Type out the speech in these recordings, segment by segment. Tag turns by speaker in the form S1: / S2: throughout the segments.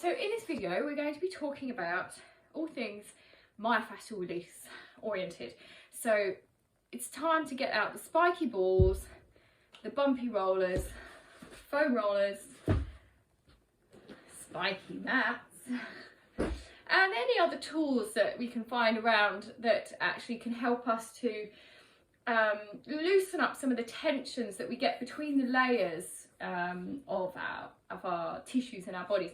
S1: So in this video we're going to be talking about all things myofascial release oriented. So it's time to get out the spiky balls, the bumpy rollers, foam rollers, spiky mats, and any other tools that we can find around that actually can help us to loosen up some of the tensions that we get between the layers of our tissues in our bodies.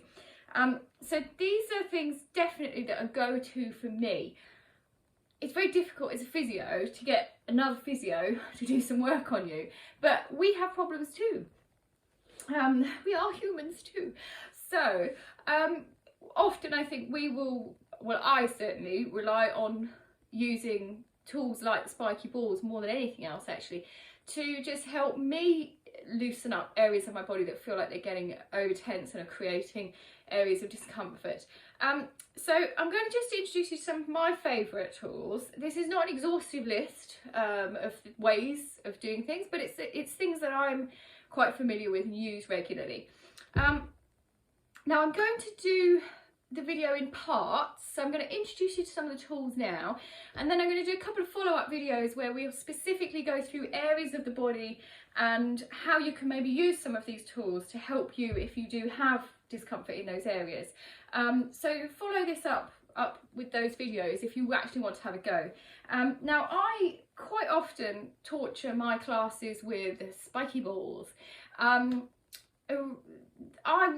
S1: So these are things definitely that are go-to for me. It's very difficult as a physio to get another physio to do some work on you, but we have problems too. We are humans too. So often I think I certainly rely on using tools like spiky balls more than anything else actually to just help me loosen up areas of my body that feel like they're getting over tense and are creating areas of discomfort. So I'm going to just introduce you to some of my favourite tools. This is not an exhaustive list of ways of doing things, but it's things that I'm quite familiar with and use regularly. Now I'm going to do the video in parts, so I'm going to introduce you to some of the tools now, and then I'm going to do a couple of follow-up videos where we'll specifically go through areas of the body and how you can maybe use some of these tools to help you if you do have discomfort in those areas. So follow this up with those videos if you actually want to have a go. Now I quite often torture my classes with spiky balls. I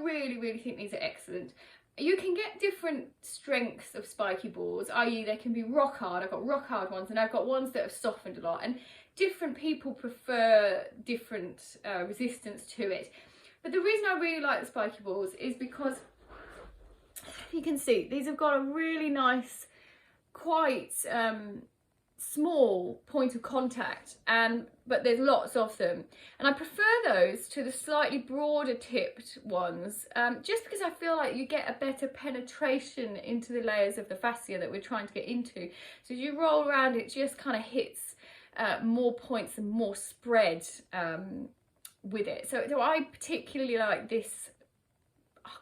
S1: really think these are excellent. You can get different strengths of spiky balls, i.e. they can be rock hard. I've got rock hard ones and I've got ones that have softened a lot, and different people prefer different resistance to it. But the reason I really like the spiky balls is because you can see these have got a really nice, quite small point of contact, but there's lots of them, and I prefer those to the slightly broader tipped ones, just because I feel like you get a better penetration into the layers of the fascia that we're trying to get into. So as you roll around, it just kind of hits more points and more spread with it. So I particularly like this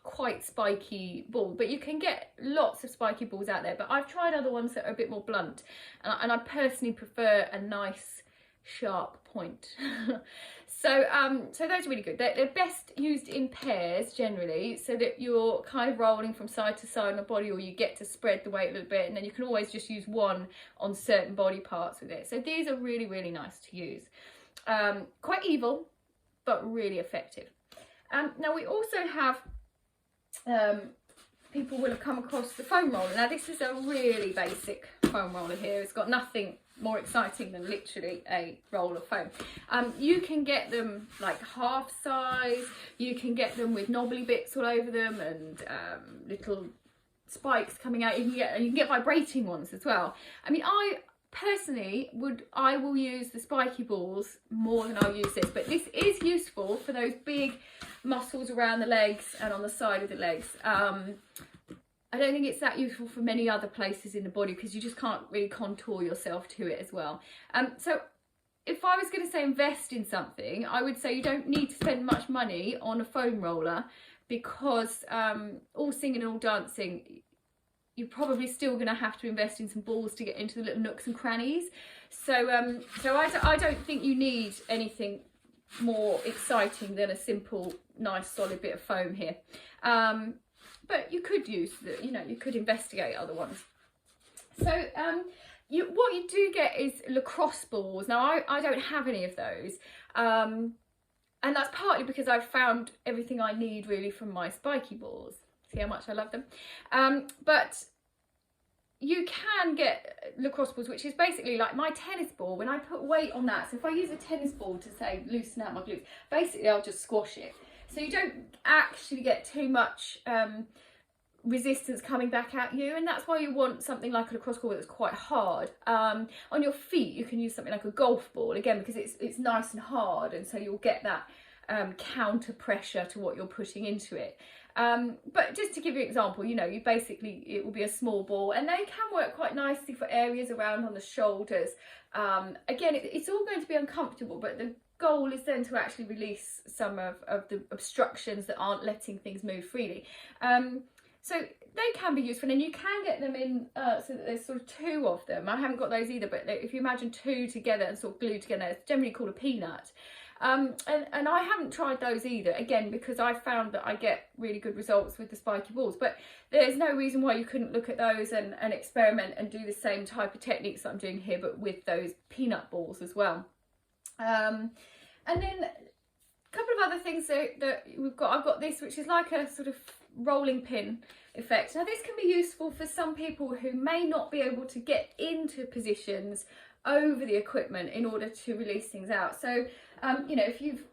S1: quite spiky ball, but you can get lots of spiky balls out there, but I've tried other ones that are a bit more blunt, and I personally prefer a nice sharp point. So those are really good. They're best used in pairs generally, so that you're kind of rolling from side to side on the body, or you get to spread the weight a little bit, and then you can always just use one on certain body parts with it. So these are really nice to use. Quite evil, but really effective. Now we also have people will have come across the foam roller. Now this is a really basic foam roller here. It's got nothing more exciting than literally a roll of foam. You can get them like half size, you can get them with knobbly bits all over them and little spikes coming out. You can get vibrating ones as well. I mean, I personally will use the spiky balls more than I'll use this, but this is useful for those big muscles around the legs and on the side of the legs. I don't think it's that useful for many other places in the body because you just can't really contour yourself to it as well. So if I was going to say invest in something, I would say you don't need to spend much money on a foam roller, because all singing and all dancing, you're probably still going to have to invest in some balls to get into the little nooks and crannies. So I don't think you need anything more exciting than a simple, nice, solid bit of foam here. But you could use you could investigate other ones. So what you do get is lacrosse balls. Now I don't have any of those, and that's partly because I've found everything I need really from my spiky balls. See how much I love them. But you can get lacrosse balls, which is basically like my tennis ball. When I put weight on that, so if I use a tennis ball to say loosen out my glutes, basically I'll just squash it. So you don't actually get too much resistance coming back at you, and that's why you want something like a lacrosse ball that's quite hard. On your feet you can use something like a golf ball, again, because it's nice and hard, and so you'll get that counter pressure to what you're putting into it. But just to give you an example, it will be a small ball, and they can work quite nicely for areas around on the shoulders. Again, it's all going to be uncomfortable, but the goal is then to actually release some of the obstructions that aren't letting things move freely. So they can be useful, and you can get them in so that there's sort of 2 of them. I haven't got those either, but if you imagine 2 together and sort of glued together, it's generally called a peanut. And I haven't tried those either, again, because I found that I get really good results with the spiky balls. But there's no reason why you couldn't look at those and experiment and do the same type of techniques that I'm doing here, but with those peanut balls as well. And then a couple of other things that we've got. I've got this, which is like a sort of rolling pin effect. Now this can be useful for some people who may not be able to get into positions over the equipment in order to release things out. So you know, if you've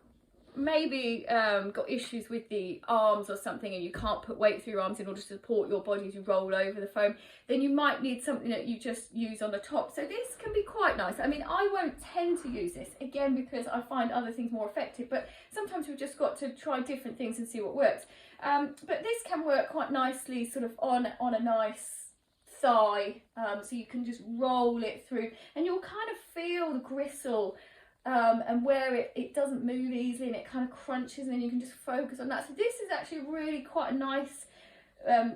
S1: maybe got issues with the arms or something, and you can't put weight through your arms in order to support your body as you roll over the foam, then you might need something that you just use on the top. So this can be quite nice. I mean, I won't tend to use this, again, because I find other things more effective, but sometimes we've just got to try different things and see what works. But this can work quite nicely sort of on a nice thigh, so you can just roll it through and you'll kind of feel the gristle and where it doesn't move easily and it kind of crunches, and then you can just focus on that. So this is actually really quite a nice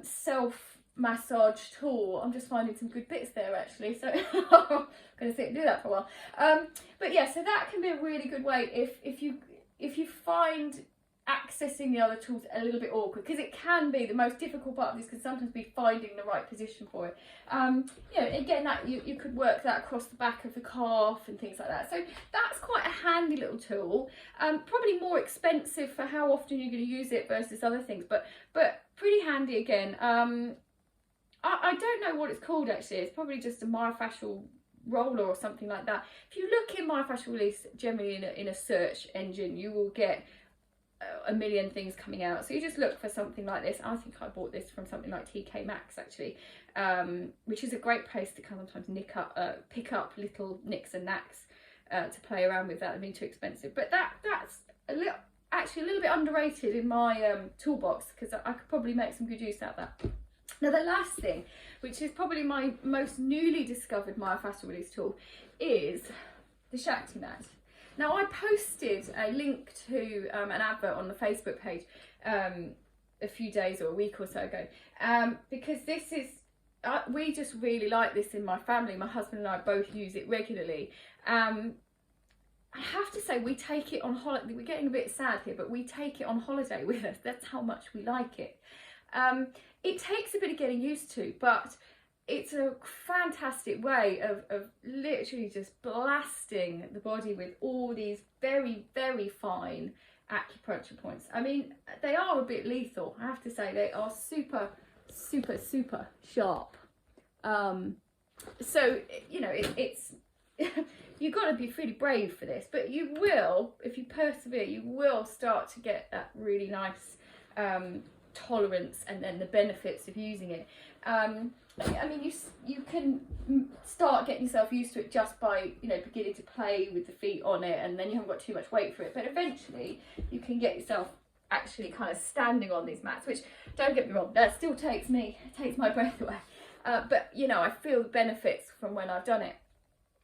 S1: self massage tool. I'm just finding some good bits there actually, so I'm going to sit and do that for a while. But yeah, so that can be a really good way if you find accessing the other tools a little bit awkward, because it can be the most difficult part of this, can sometimes be finding the right position for it. You know, again, that you could work that across the back of the calf and things like that. So that's quite a handy little tool. Probably more expensive for how often you're going to use it versus other things, but pretty handy again. I don't know what it's called actually. It's probably just a myofascial roller or something like that. If you look in myofascial release generally in a search engine, you will get a million things coming out. So you just look for something like this. I think I bought this from something like TK Maxx actually, which is a great place to kind of sometimes pick up little nicks and knacks to play around with. That would be too expensive, but that's actually a little bit underrated in my toolbox, because I could probably make some good use out of that. Now the last thing, which is probably my most newly discovered myofascial release tool, is the Shakti Mat. Now I posted a link to an advert on the Facebook page a few days or a week or so ago, because this is, we just really like this in my family. My husband and I both use it regularly. I have to say, we take it on holiday. We're getting a bit sad here, but we take it on holiday with us. That's how much we like it. It takes a bit of getting used to, but it's a fantastic way of literally just blasting the body with all these very, very fine acupuncture points. I mean, they are a bit lethal, I have to say. They are super, super, super sharp. So, you know, it's you've got to be pretty brave for this, but you will, if you persevere, you will start to get that really nice tolerance and then the benefits of using it. I mean, you can start getting yourself used to it just by, you know, beginning to play with the feet on it, and then you haven't got too much weight for it. But eventually you can get yourself actually kind of standing on these mats, which, don't get me wrong, that still takes my breath away. But, you know, I feel the benefits from when I've done it.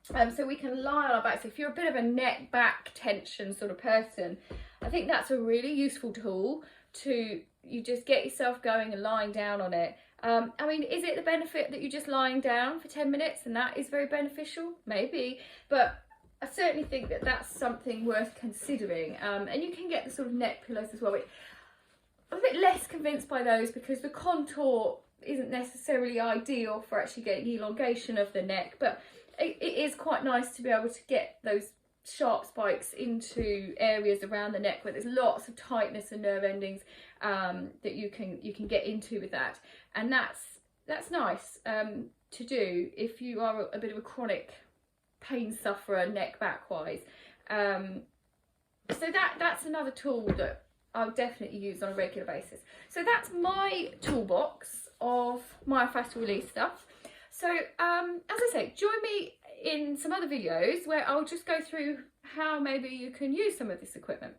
S1: So we can lie on our back. So if you're a bit of a neck back tension sort of person, I think that's a really useful tool to, you just get yourself going and lying down on it. I mean, is it the benefit that you're just lying down for 10 minutes and that is very beneficial? Maybe, but I certainly think that that's something worth considering. And you can get the sort of neck pillows as well. I'm a bit less convinced by those because the contour isn't necessarily ideal for actually getting elongation of the neck, but it is quite nice to be able to get those sharp spikes into areas around the neck where there's lots of tightness and nerve endings that you can get into with that, and that's nice to do if you are a bit of a chronic pain sufferer neck back wise. So that's another tool that I'll definitely use on a regular basis. So that's my toolbox of myofascial release stuff. So as I say, join me in some other videos where I'll just go through how maybe you can use some of this equipment.